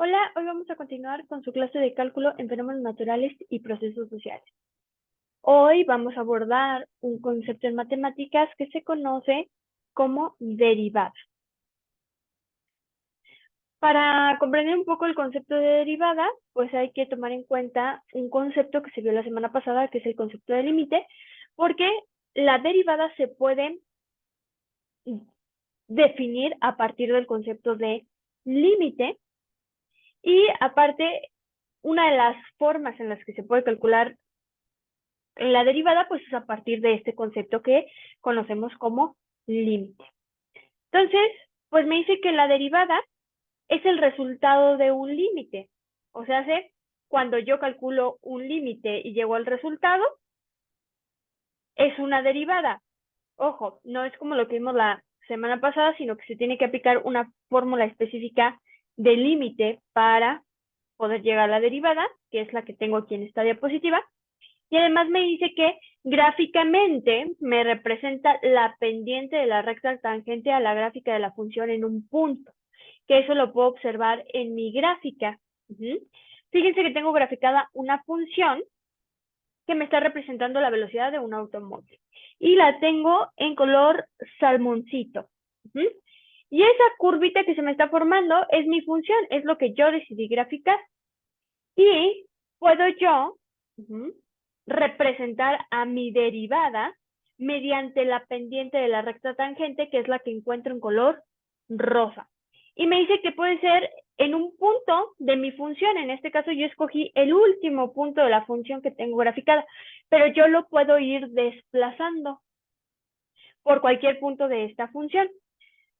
Hola, hoy vamos a continuar con su clase de cálculo en fenómenos naturales y procesos sociales. Hoy vamos a abordar un concepto en matemáticas que se conoce como derivada. Para comprender un poco el concepto de derivada, pues hay que tomar en cuenta un concepto que se vio la semana pasada, que es el concepto de límite, porque la derivada se puede definir a partir del concepto de límite y aparte, una de las formas en las que se puede calcular la derivada, pues es a partir de este concepto que conocemos como límite. Entonces, pues me dice que la derivada es el resultado de un límite. O sea, cuando yo calculo un límite y llego al resultado, es una derivada. Ojo, no es como lo que vimos la semana pasada, sino que se tiene que aplicar una fórmula específica de límite para poder llegar a la derivada, que es la que tengo aquí en esta diapositiva. Y además me dice que gráficamente me representa la pendiente de la recta tangente a la gráfica de la función en un punto, que eso lo puedo observar en mi gráfica. Fíjense que tengo graficada una función que me está representando la velocidad de un automóvil. Y la tengo en color salmoncito. Y esa curvita que se me está formando es mi función, es lo que yo decidí graficar. Y puedo yo representar a mi derivada mediante la pendiente de la recta tangente, que es la que encuentro en color rosa. Y me dice que puede ser en un punto de mi función. En este caso yo escogí el último punto de la función que tengo graficada, pero yo lo puedo ir desplazando por cualquier punto de esta función.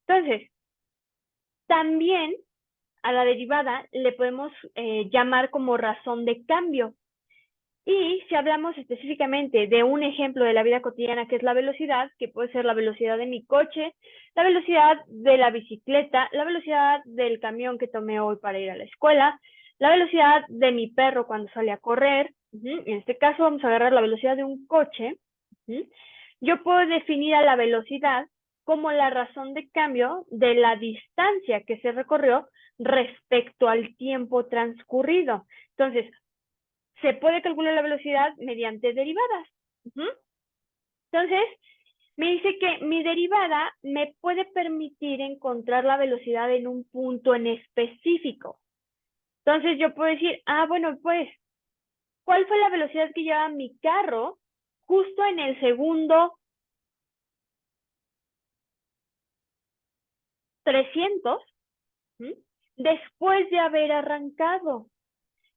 Entonces, también a la derivada le podemos llamar como razón de cambio. Y si hablamos específicamente de un ejemplo de la vida cotidiana, que es la velocidad, que puede ser la velocidad de mi coche, la velocidad de la bicicleta, la velocidad del camión que tomé hoy para ir a la escuela, la velocidad de mi perro cuando sale a correr. En este caso vamos a agarrar la velocidad de un coche. Yo puedo definir a la velocidad como la razón de cambio de la distancia que se recorrió respecto al tiempo transcurrido. Entonces, se puede calcular la velocidad mediante derivadas. Entonces, me dice que mi derivada me puede permitir encontrar la velocidad en un punto en específico. Entonces, yo puedo decir, bueno, pues, ¿cuál fue la velocidad que llevaba mi carro justo en el segundo 300 después de haber arrancado?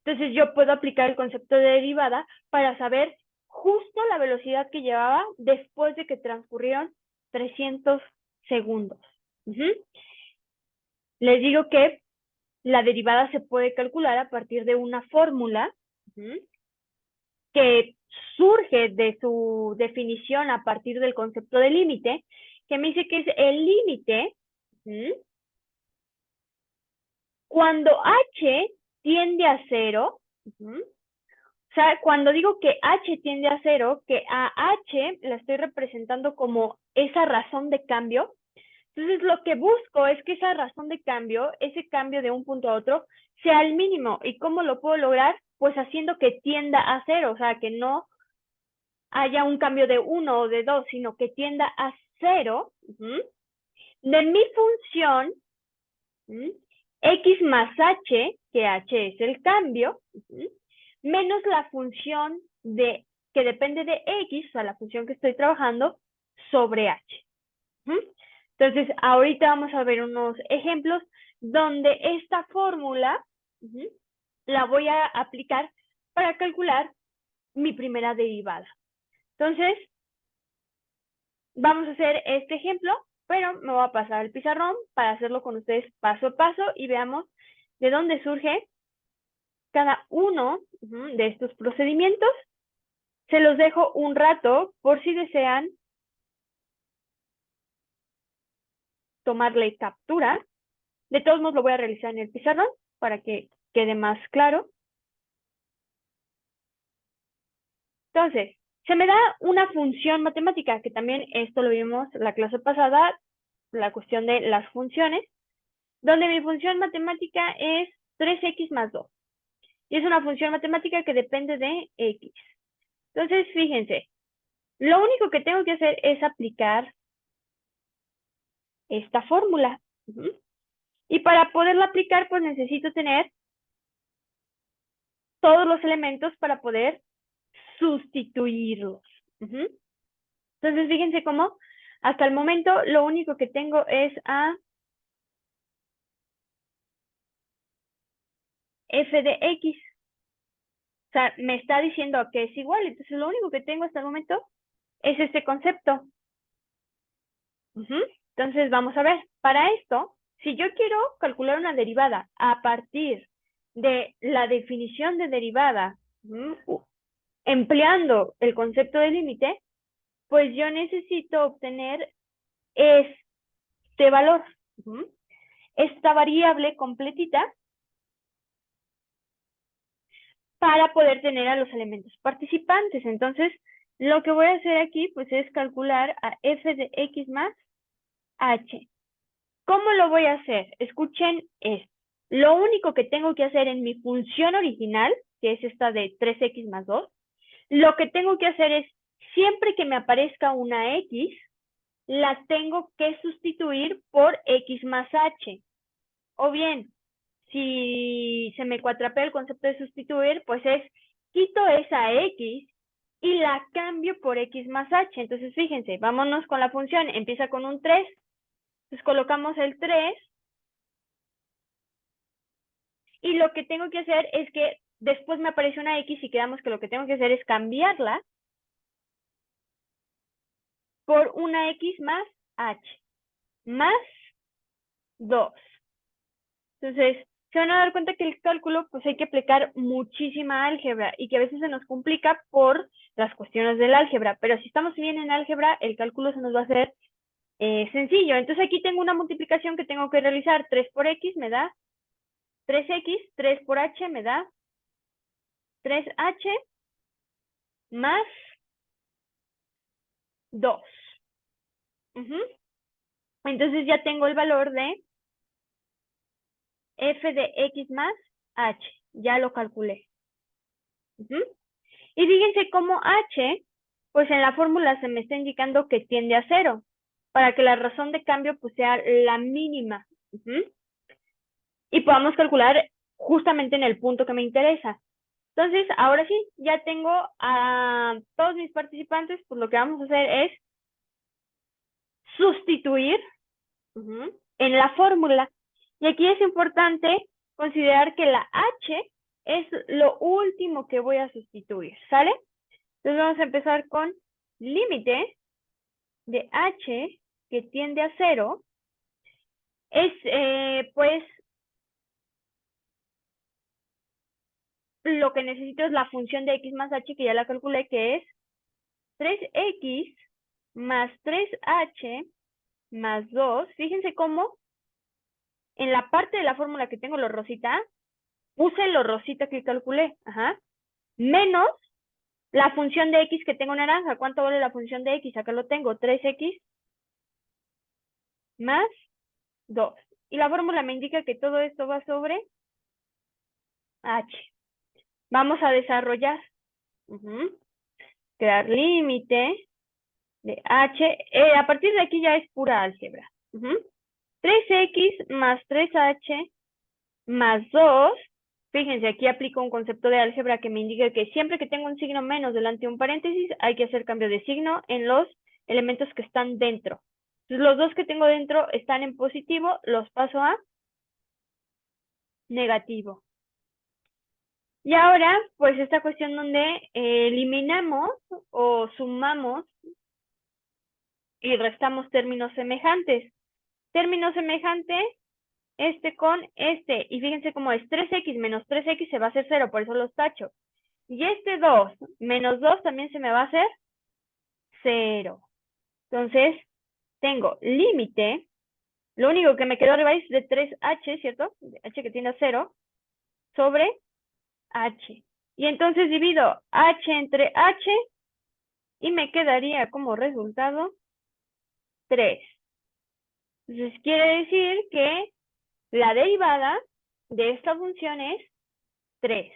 Entonces yo puedo aplicar el concepto de derivada para saber justo la velocidad que llevaba después de que transcurrieron 300 segundos. Les digo que la derivada se puede calcular a partir de una fórmula que surge de su definición a partir del concepto de límite, que me dice que es el límite cuando h tiende a 0. O sea, cuando digo que h tiende a 0, que a h la estoy representando como esa razón de cambio, entonces lo que busco es que esa razón de cambio, ese cambio de un punto a otro, sea el mínimo. ¿Y cómo lo puedo lograr? Pues haciendo que tienda a 0, o sea, que no haya un cambio de 1 o de 2, sino que tienda a 0 de mi función x más h, que h es el cambio, menos la función que depende de x, o sea, la función que estoy trabajando, sobre h. Entonces, ahorita vamos a ver unos ejemplos donde esta fórmula la voy a aplicar para calcular mi primera derivada. Entonces, vamos a hacer este ejemplo, pero me voy a pasar al pizarrón para hacerlo con ustedes paso a paso y veamos de dónde surge cada uno de estos procedimientos. Se los dejo un rato por si desean tomarle captura. De todos modos lo voy a realizar en el pizarrón para que quede más claro. Entonces, se me da una función matemática, que también esto lo vimos la clase pasada, la cuestión de las funciones, donde mi función matemática es 3x más 2. Y es una función matemática que depende de x. Entonces, fíjense, lo único que tengo que hacer es aplicar esta fórmula. Y para poderla aplicar, pues necesito tener todos los elementos para poder sustituirlos. Entonces, fíjense cómo hasta el momento lo único que tengo es a f de x. O sea, me está diciendo que es igual. Entonces, lo único que tengo hasta el momento es este concepto. Entonces, vamos a ver. Para esto, si yo quiero calcular una derivada a partir de la definición de derivada, empleando el concepto de límite, pues yo necesito obtener este valor, esta variable completita, para poder tener a los elementos participantes. Entonces, lo que voy a hacer aquí, pues, es calcular a f de x más h. ¿Cómo lo voy a hacer? Escuchen esto. Lo único que tengo que hacer en mi función original, que es esta de 3x más 2, lo que tengo que hacer es, siempre que me aparezca una x, la tengo que sustituir por x más h. O bien, si se me cuatrapea el concepto de sustituir, pues es, quito esa x y la cambio por x más h. Entonces, fíjense, vámonos con la función. Empieza con un 3. Entonces, colocamos el 3. Y lo que tengo que hacer es que después me aparece una x y quedamos que lo que tengo que hacer es cambiarla por una x más h, más 2. Entonces, se van a dar cuenta que el cálculo, pues hay que aplicar muchísima álgebra y que a veces se nos complica por las cuestiones del álgebra, pero si estamos bien en álgebra, el cálculo se nos va a hacer sencillo. Entonces aquí tengo una multiplicación que tengo que realizar. 3 por x me da 3x, 3 por h me da 3h más 2. Entonces ya tengo el valor de f de x más h. Ya lo calculé. Y fíjense cómo h, pues en la fórmula se me está indicando que tiende a 0, para que la razón de cambio pues sea la mínima. Y podamos calcular justamente en el punto que me interesa. Entonces, ahora sí, ya tengo a todos mis participantes, pues lo que vamos a hacer es sustituir en la fórmula. Y aquí es importante considerar que la h es lo último que voy a sustituir, ¿sale? Entonces vamos a empezar con límite de h que tiende a 0. Es, pues, lo que necesito es la función de x más h, que ya la calculé, que es 3x más 3h más 2. Fíjense cómo en la parte de la fórmula que tengo lo rosita, puse lo rosita que calculé, menos la función de x que tengo naranja. ¿Cuánto vale la función de x? Acá lo tengo, 3x más 2. Y la fórmula me indica que todo esto va sobre h. Vamos a desarrollar. Crear límite de h. A partir de aquí ya es pura álgebra. 3x más 3h más 2. Fíjense, aquí aplico un concepto de álgebra que me indica que siempre que tengo un signo menos delante de un paréntesis, hay que hacer cambio de signo en los elementos que están dentro. Entonces, los dos que tengo dentro están en positivo, los paso a negativo. Y ahora, pues esta cuestión donde eliminamos o sumamos y restamos términos semejantes. Término semejante, este con este. Y fíjense cómo es 3x menos 3x se va a hacer 0, por eso los tacho. Y este 2 menos 2 también se me va a hacer 0. Entonces, tengo límite. Lo único que me quedó arriba es de 3h, ¿cierto? H que tiende a 0 sobre h. Y entonces divido h entre h y me quedaría como resultado 3. Entonces quiere decir que la derivada de esta función es 3.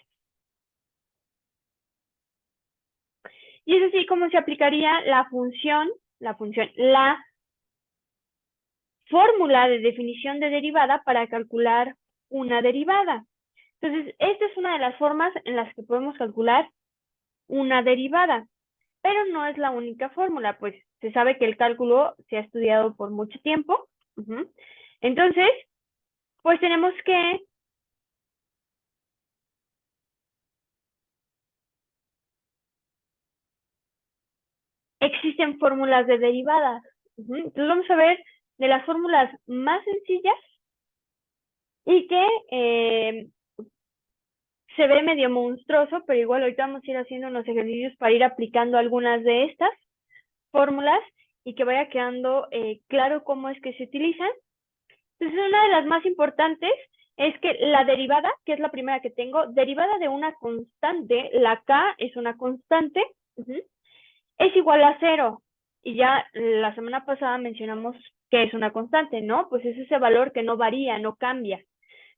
Y es así como se aplicaría la fórmula de definición de derivada para calcular una derivada. Entonces, esta es una de las formas en las que podemos calcular una derivada, pero no es la única fórmula, pues se sabe que el cálculo se ha estudiado por mucho tiempo. Entonces, pues tenemos que existen fórmulas de derivadas. Entonces vamos a ver de las fórmulas más sencillas y que se ve medio monstruoso, pero igual ahorita vamos a ir haciendo unos ejercicios para ir aplicando algunas de estas fórmulas y que vaya quedando claro cómo es que se utilizan. Entonces, una de las más importantes es que la derivada, que es la primera que tengo, derivada de una constante, la k es una constante, es igual a 0. Y ya la semana pasada mencionamos que es una constante, ¿no? Pues es ese valor que no varía, no cambia.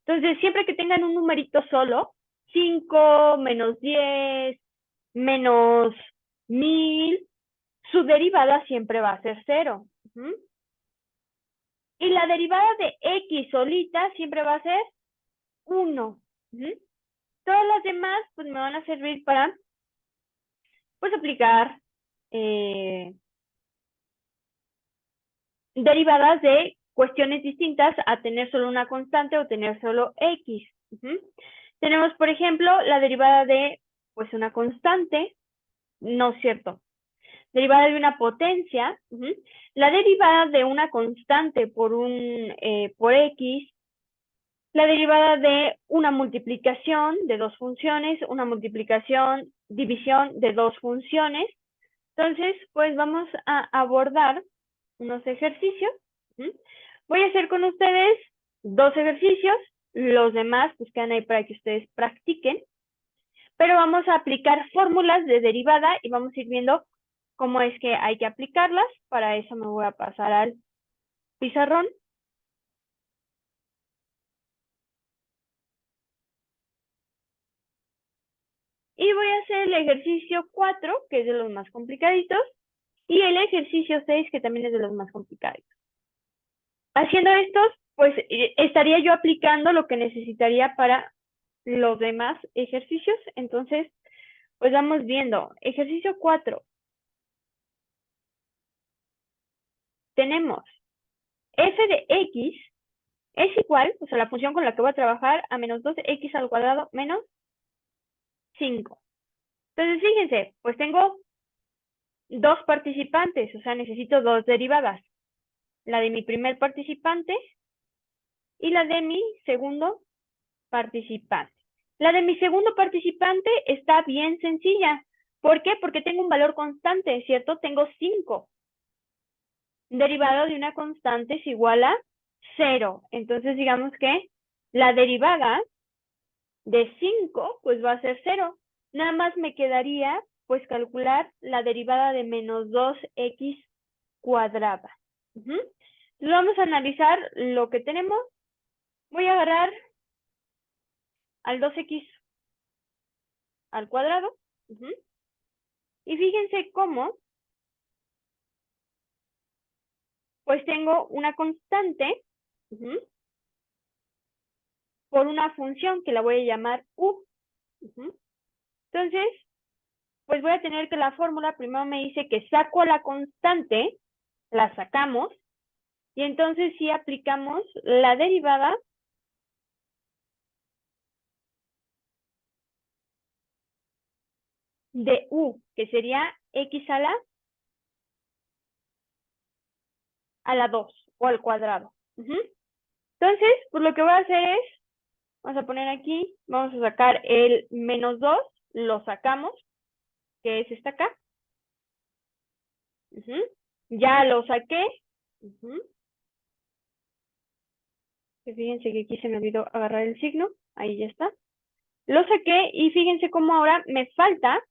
Entonces, siempre que tengan un numerito solo, 5, menos 10, menos 1000, su derivada siempre va a ser 0. Y la derivada de x solita siempre va a ser 1. Todas las demás pues me van a servir para pues aplicar derivadas de cuestiones distintas a tener solo una constante o tener solo x. Tenemos, por ejemplo, la derivada de pues una constante, no es cierto, derivada de una potencia, la derivada de una constante por x, la derivada de una multiplicación de dos funciones, una multiplicación, división de dos funciones. Entonces, pues vamos a abordar unos ejercicios. Voy a hacer con ustedes 2 ejercicios, los demás pues quedan ahí para que ustedes practiquen, pero vamos a aplicar fórmulas de derivada y vamos a ir viendo cómo es que hay que aplicarlas. Para eso me voy a pasar al pizarrón. Y voy a hacer el ejercicio 4, que es de los más complicaditos, y el ejercicio 6, que también es de los más complicados. Haciendo estos, pues estaría yo aplicando lo que necesitaría para los demás ejercicios. Entonces, pues vamos viendo. Ejercicio 4. Tenemos f de x es igual, o sea, la función con la que voy a trabajar, a menos 2x al cuadrado menos 5. Entonces, fíjense, pues tengo 2 participantes, o sea, necesito 2 derivadas. La de mi primer participante y la de mi segundo participante. La de mi segundo participante está bien sencilla. ¿Por qué? Porque tengo un valor constante, ¿cierto? Tengo 5. Derivado de una constante es igual a 0. Entonces, digamos que la derivada de 5, pues va a ser 0. Nada más me quedaría, pues, calcular la derivada de menos 2x cuadrada. Entonces, vamos a analizar lo que tenemos. Voy a agarrar al 2x al cuadrado. Y fíjense cómo, pues tengo una constante por una función que la voy a llamar u. Entonces, pues voy a tener que la fórmula primero me dice que saco la constante, la sacamos, y entonces sí aplicamos la derivada de u, que sería x a la 2 o al cuadrado. Entonces, pues lo que voy a hacer es, vamos a poner aquí, vamos a sacar el menos 2, lo sacamos, que es esta acá. Ya lo saqué. Fíjense que aquí se me olvidó agarrar el signo. Ahí ya está. Lo saqué y fíjense cómo ahora me falta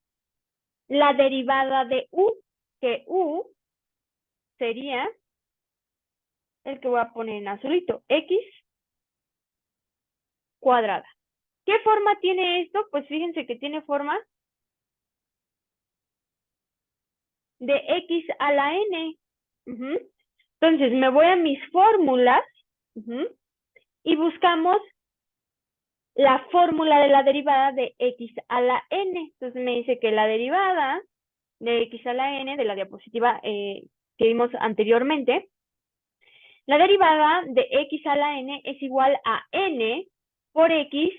la derivada de u, que u sería el que voy a poner en azulito, x cuadrada. ¿Qué forma tiene esto? Pues fíjense que tiene forma de x a la n. Entonces me voy a mis fórmulas y buscamos la fórmula de la derivada de x a la n. Entonces me dice que la derivada de x a la n de la diapositiva que vimos anteriormente, la derivada de x a la n es igual a n por x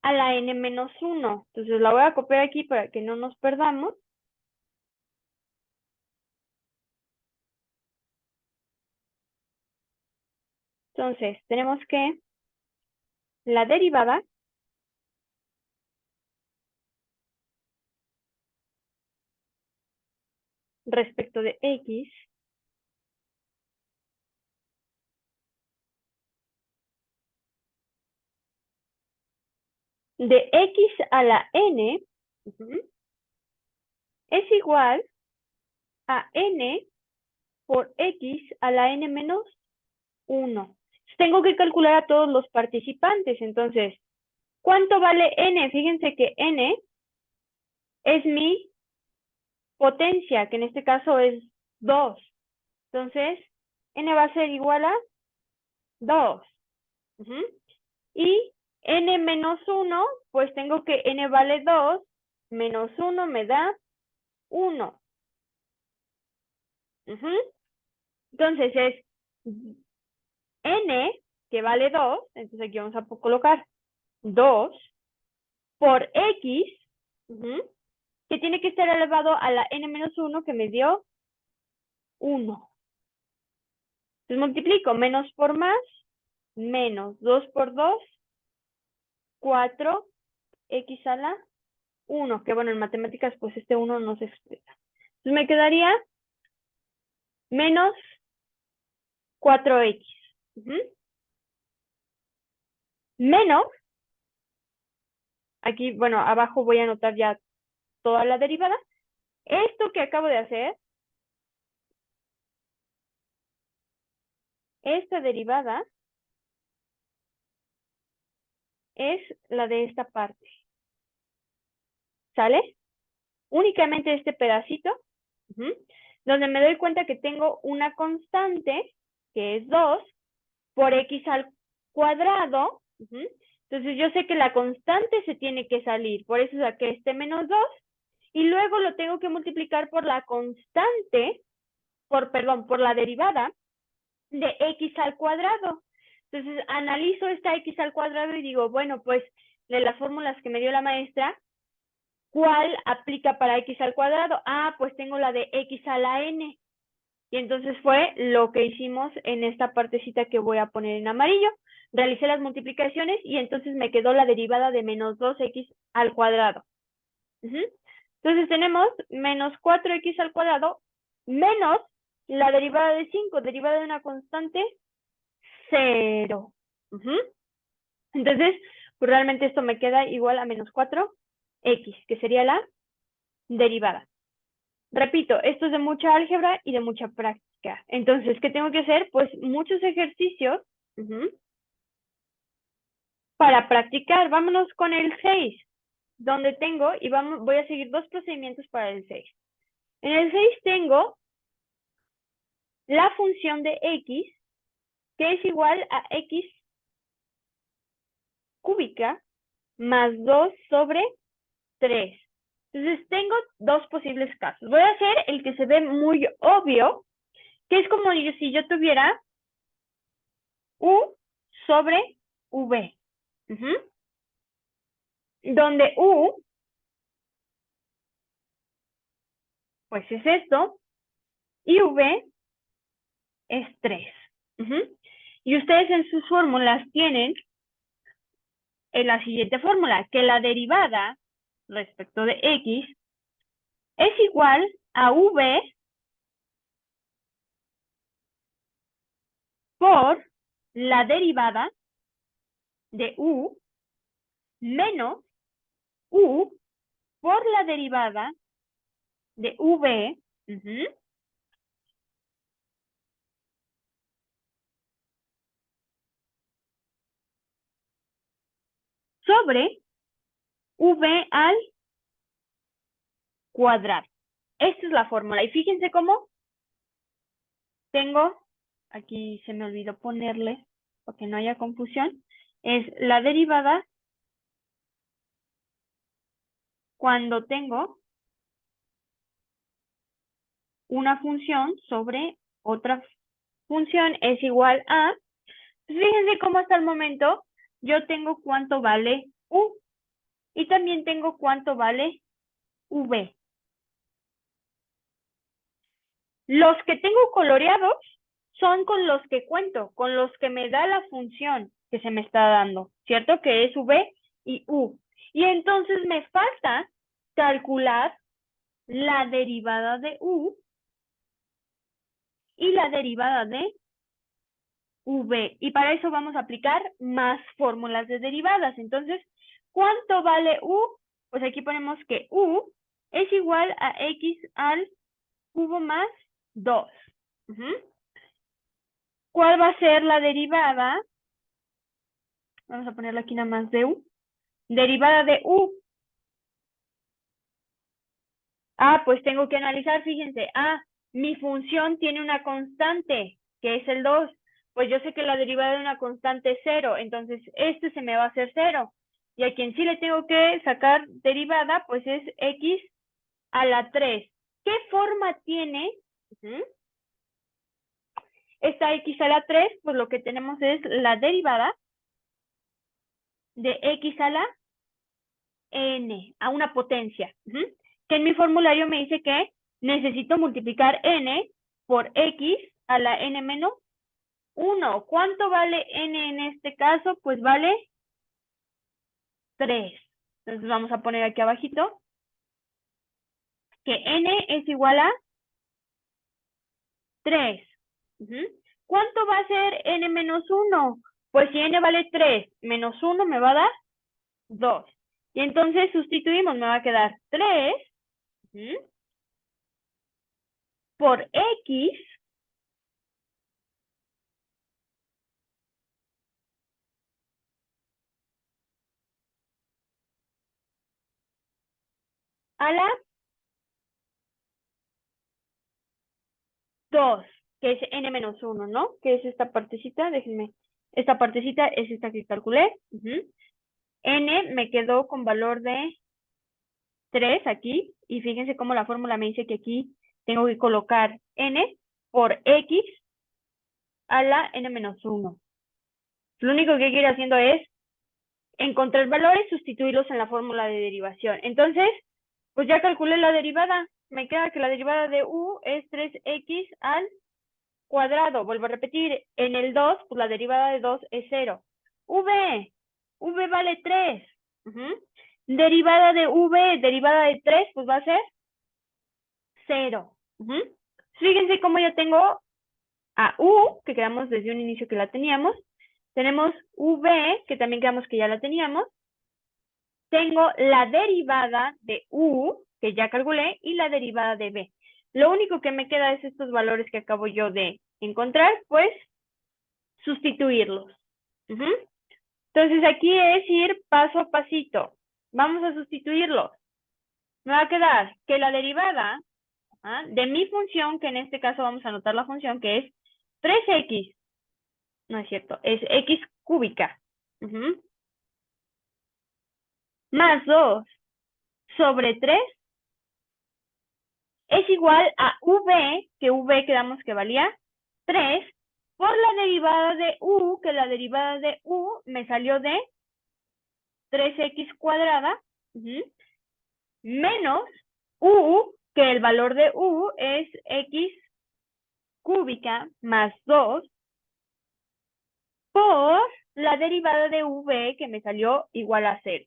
a la n menos 1. Entonces la voy a copiar aquí para que no nos perdamos. Entonces tenemos que la derivada respecto de x de x a la n es igual a n por x a la n menos 1. Tengo que calcular a todos los participantes. Entonces, ¿cuánto vale n? Fíjense que n es mi potencia, que en este caso es 2. Entonces, n va a ser igual a 2. Y n menos 1, pues tengo que n vale 2, menos 1 me da 1. Entonces es n, que vale 2, entonces aquí vamos a colocar 2 por x, que tiene que estar elevado a la n menos 1, que me dio 1. Entonces multiplico menos por más, menos 2 por 2, 4, x a la 1, que bueno, en matemáticas pues este 1 no se expresa. Entonces me quedaría menos 4x. Menos, aquí, bueno, abajo voy a anotar ya toda la derivada. Esto que acabo de hacer, esta derivada es la de esta parte. ¿Sale? Únicamente este pedacito, donde me doy cuenta que tengo una constante, que es 2, por x al cuadrado. Entonces yo sé que la constante se tiene que salir, por eso saqué este menos 2, y luego lo tengo que multiplicar por la constante, por la derivada de x al cuadrado. Entonces analizo esta x al cuadrado y digo, bueno, pues de las fórmulas que me dio la maestra, ¿cuál aplica para x al cuadrado? Ah, pues tengo la de x a la n. Y entonces fue lo que hicimos en esta partecita que voy a poner en amarillo. Realicé las multiplicaciones y entonces me quedó la derivada de menos 2x al cuadrado. Entonces tenemos menos 4x al cuadrado menos la derivada de 5, derivada de una constante, 0. Entonces, pues realmente esto me queda igual a menos 4x, que sería la derivada. Repito, esto es de mucha álgebra y de mucha práctica. Entonces, ¿qué tengo que hacer? Pues muchos ejercicios para practicar. Vámonos con el 6, donde tengo, y voy a seguir dos procedimientos para el 6. En el 6 tengo la función de x, que es igual a x cúbica más 2 sobre 3. Entonces tengo dos posibles casos. Voy a hacer el que se ve muy obvio, que es como si yo tuviera u sobre v. Donde u, pues es esto, y v es 3. Y ustedes en sus fórmulas tienen la siguiente fórmula, que la derivada respecto de x es igual a v por la derivada de u menos u por la derivada de v sobre v al cuadrado. Esta es la fórmula. Y fíjense cómo tengo, aquí se me olvidó ponerle, para que no haya confusión, es la derivada cuando tengo una función sobre otra función es igual a, fíjense cómo hasta el momento yo tengo cuánto vale u y también tengo cuánto vale v. Los que tengo coloreados son con los que cuento, con los que me da la función que se me está dando, ¿cierto? Que es v y u. Y entonces me falta calcular la derivada de u y la derivada de v. Y para eso vamos a aplicar más fórmulas de derivadas. Entonces, ¿cuánto vale u? Pues aquí ponemos que u es igual a x al cubo más 2. ¿Cuál va a ser la derivada? Vamos a ponerle aquí nada más de u. Derivada de u. Pues tengo que analizar, fíjense. Mi función tiene una constante, que es el 2. Pues yo sé que la derivada de una constante es 0, entonces este se me va a hacer 0. Y a quien sí le tengo que sacar derivada, pues es x a la 3. ¿Qué forma tiene? Esta x a la 3, pues lo que tenemos es la derivada de x a la n, a una potencia. Que en mi formulario me dice que necesito multiplicar n por x a la n menos 1. ¿Cuánto vale n en este caso? Pues vale 3. Entonces vamos a poner aquí abajito que n es igual a 3. ¿Cuánto va a ser n menos 1? Pues si n vale 3 menos 1 me va a dar 2. Y entonces sustituimos, me va a quedar 3 por x a la 2, que es n menos 1, ¿no? Que es esta partecita, déjenme. Esta partecita es esta que calculé. N me quedó con valor de 3 aquí. Y fíjense cómo la fórmula me dice que aquí tengo que colocar n por x a la n menos 1. Lo único que hay que ir haciendo es encontrar valores, sustituirlos en la fórmula de derivación. Entonces, pues ya calculé la derivada. Me queda que la derivada de u es 3x al cuadrado. Vuelvo a repetir, en el 2, pues la derivada de 2 es 0. V vale 3. Derivada de v, derivada de 3, pues va a ser 0. Fíjense cómo yo tengo a u, que quedamos desde un inicio que la teníamos. Tenemos v, que también quedamos que ya la teníamos. Tengo la derivada de u, que ya calculé, y la derivada de b. Lo único que me queda es estos valores que acabo yo de encontrar, pues sustituirlos. Entonces aquí es ir paso a pasito. Vamos a sustituirlos. Me va a quedar que la derivada de mi función, que en este caso vamos a anotar la función, que es 3x. No es cierto, es x cúbica. Más 2 sobre 3 es igual a v, que v quedamos que valía 3, por la derivada de u, que la derivada de u me salió de 3x cuadrada, menos u, que el valor de u es x cúbica más 2, por la derivada de v, que me salió igual a 0,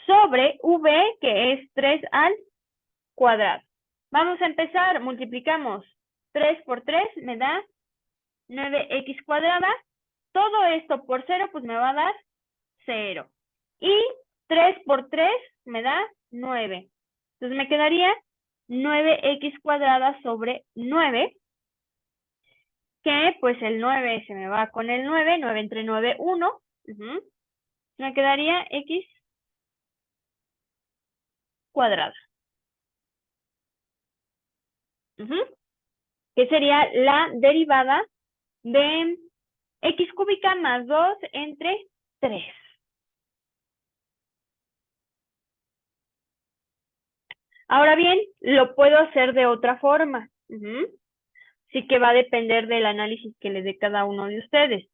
sobre v, que es 3 al cuadrado. Vamos a empezar, multiplicamos 3 por 3, me da 9x cuadrada. Todo esto por 0, pues me va a dar 0. Y 3 por 3 me da 9. Entonces me quedaría 9x cuadrada sobre 9, que pues el 9 se me va con el 9, 9 entre 9, 1. Me quedaría x cuadrada. Que sería la derivada de x cúbica más 2 entre 3. Ahora bien, lo puedo hacer de otra forma. Sí que va a depender del análisis que le dé cada uno de ustedes.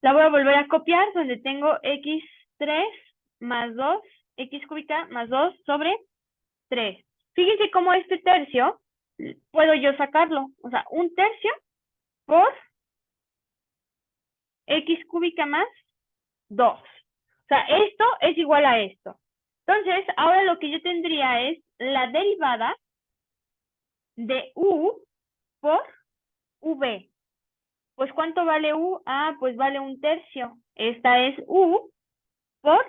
La voy a volver a copiar donde tengo x3 más 2, x cúbica más 2 sobre 3. Fíjense cómo este tercio puedo yo sacarlo. O sea, un tercio por x cúbica más 2. O sea, esto es igual a esto. Entonces, ahora lo que yo tendría es la derivada de u por v. Pues, ¿cuánto vale u? Ah, pues vale un tercio. Esta es u por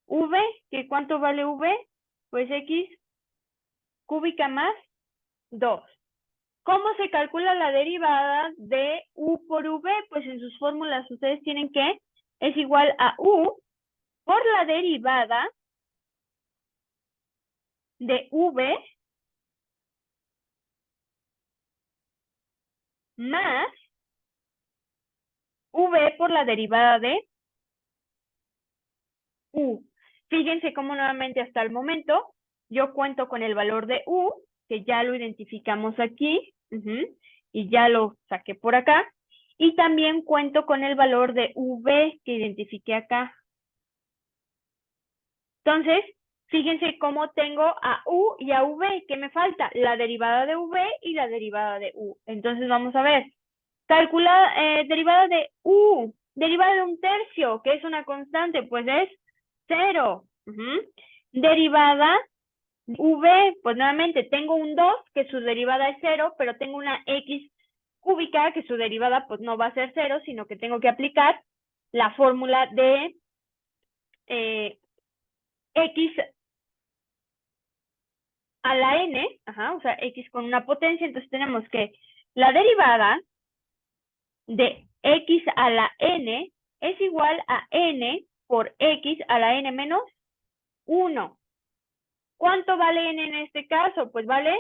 v, que ¿cuánto vale v? Pues x cúbica más 2. ¿Cómo se calcula la derivada de u por v? Pues en sus fórmulas ustedes tienen que es igual a u por la derivada de v más v por la derivada de u. Fíjense cómo nuevamente hasta el momento yo cuento con el valor de u, que ya lo identificamos aquí, y ya lo saqué por acá. Y también cuento con el valor de v que identifiqué acá. Entonces, fíjense cómo tengo a u y a v. ¿Qué me falta? La derivada de v y la derivada de u. Entonces, vamos a ver. Calcula derivada de u. Derivada de un tercio, que es una constante, pues es 0. Derivada v, pues nuevamente tengo un 2, que su derivada es 0, pero tengo una x cúbica, que su derivada pues no va a ser 0, sino que tengo que aplicar la fórmula de x a la n, o sea, x con una potencia. Entonces tenemos que la derivada de x a la n es igual a n por x a la n menos 1. ¿Cuánto vale n en este caso? Pues vale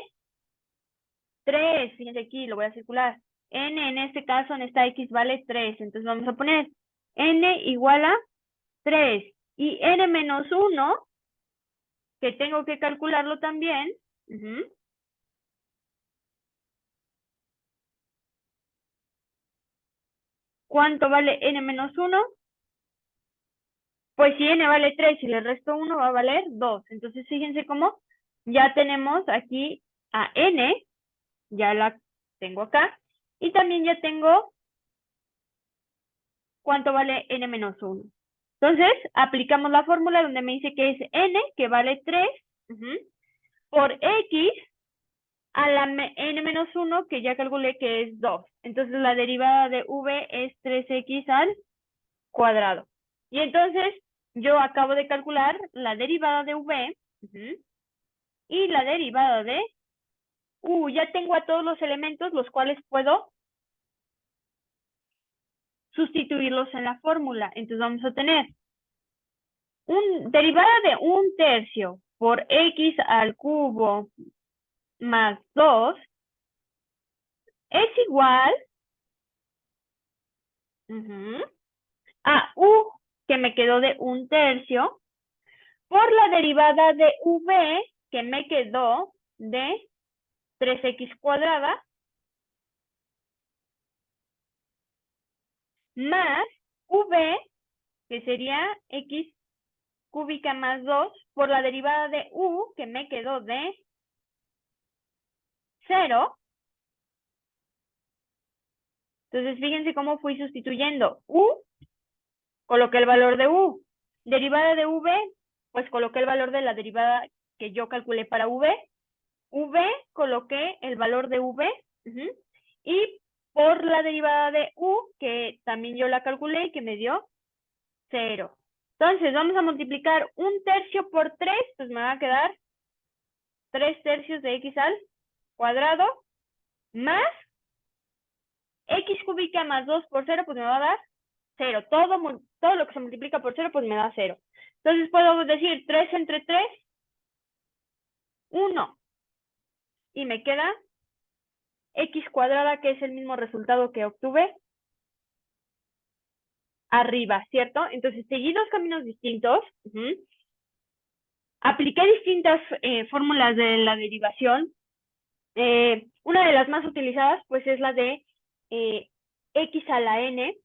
3. Fíjense aquí, lo voy a circular. N en este caso, en esta x vale 3. Entonces vamos a poner n igual a 3. Y n menos 1, que tengo que calcularlo también. ¿Cuánto vale n menos 1? Pues si n vale 3 y le resto 1 va a valer 2. Entonces fíjense cómo ya tenemos aquí a n, ya la tengo acá. Y también ya tengo cuánto vale n menos 1. Entonces, aplicamos la fórmula donde me dice que es n, que vale 3, por x a la n menos 1, que ya calculé que es 2. Entonces, la derivada de v es 3x al cuadrado. Y entonces, yo acabo de calcular la derivada de v y la derivada de u. Ya tengo a todos los elementos, los cuales puedo sustituirlos en la fórmula. Entonces, vamos a tener derivada de un tercio por x al cubo más 2 es igual a u, que me quedó de un tercio, por la derivada de v, que me quedó de 3x cuadrada, más v, que sería x cúbica más 2, por la derivada de u, que me quedó de 0. Entonces, fíjense cómo fui sustituyendo u, coloqué el valor de u. Derivada de v, pues coloqué el valor de la derivada que yo calculé para v. V, coloqué el valor de v. Y por la derivada de u, que también yo la calculé y que me dio 0. Entonces, vamos a multiplicar un tercio por 3, pues me va a quedar 3 tercios de x al cuadrado, más x cúbica más 2 por 0, pues me va a dar 0. Todo lo que se multiplica por 0, pues me da 0. Entonces puedo decir 3 entre 3, 1. Y me queda x cuadrada, que es el mismo resultado que obtuve arriba, ¿cierto? Entonces seguí dos caminos distintos. Apliqué distintas fórmulas de la derivación. Una de las más utilizadas, pues, es la de x a la n.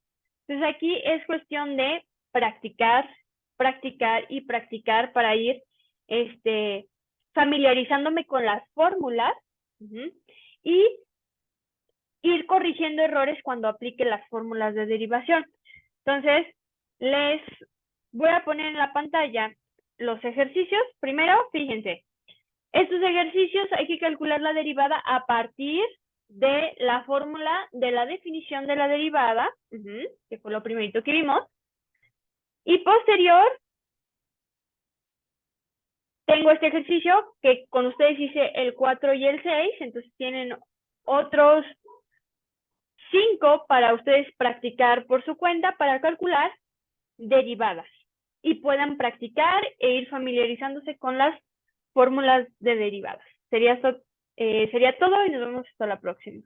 Entonces aquí es cuestión de practicar, practicar y practicar para ir familiarizándome con las fórmulas y ir corrigiendo errores cuando aplique las fórmulas de derivación. Entonces, les voy a poner en la pantalla los ejercicios. Primero, fíjense, estos ejercicios hay que calcular la derivada a partir de la fórmula de la definición de la derivada, que fue lo primerito que vimos. Y posterior, tengo este ejercicio que con ustedes hice el 4 y el 6, entonces tienen otros 5 para ustedes practicar por su cuenta para calcular derivadas y puedan practicar e ir familiarizándose con las fórmulas de derivadas. Sería todo y nos vemos hasta la próxima.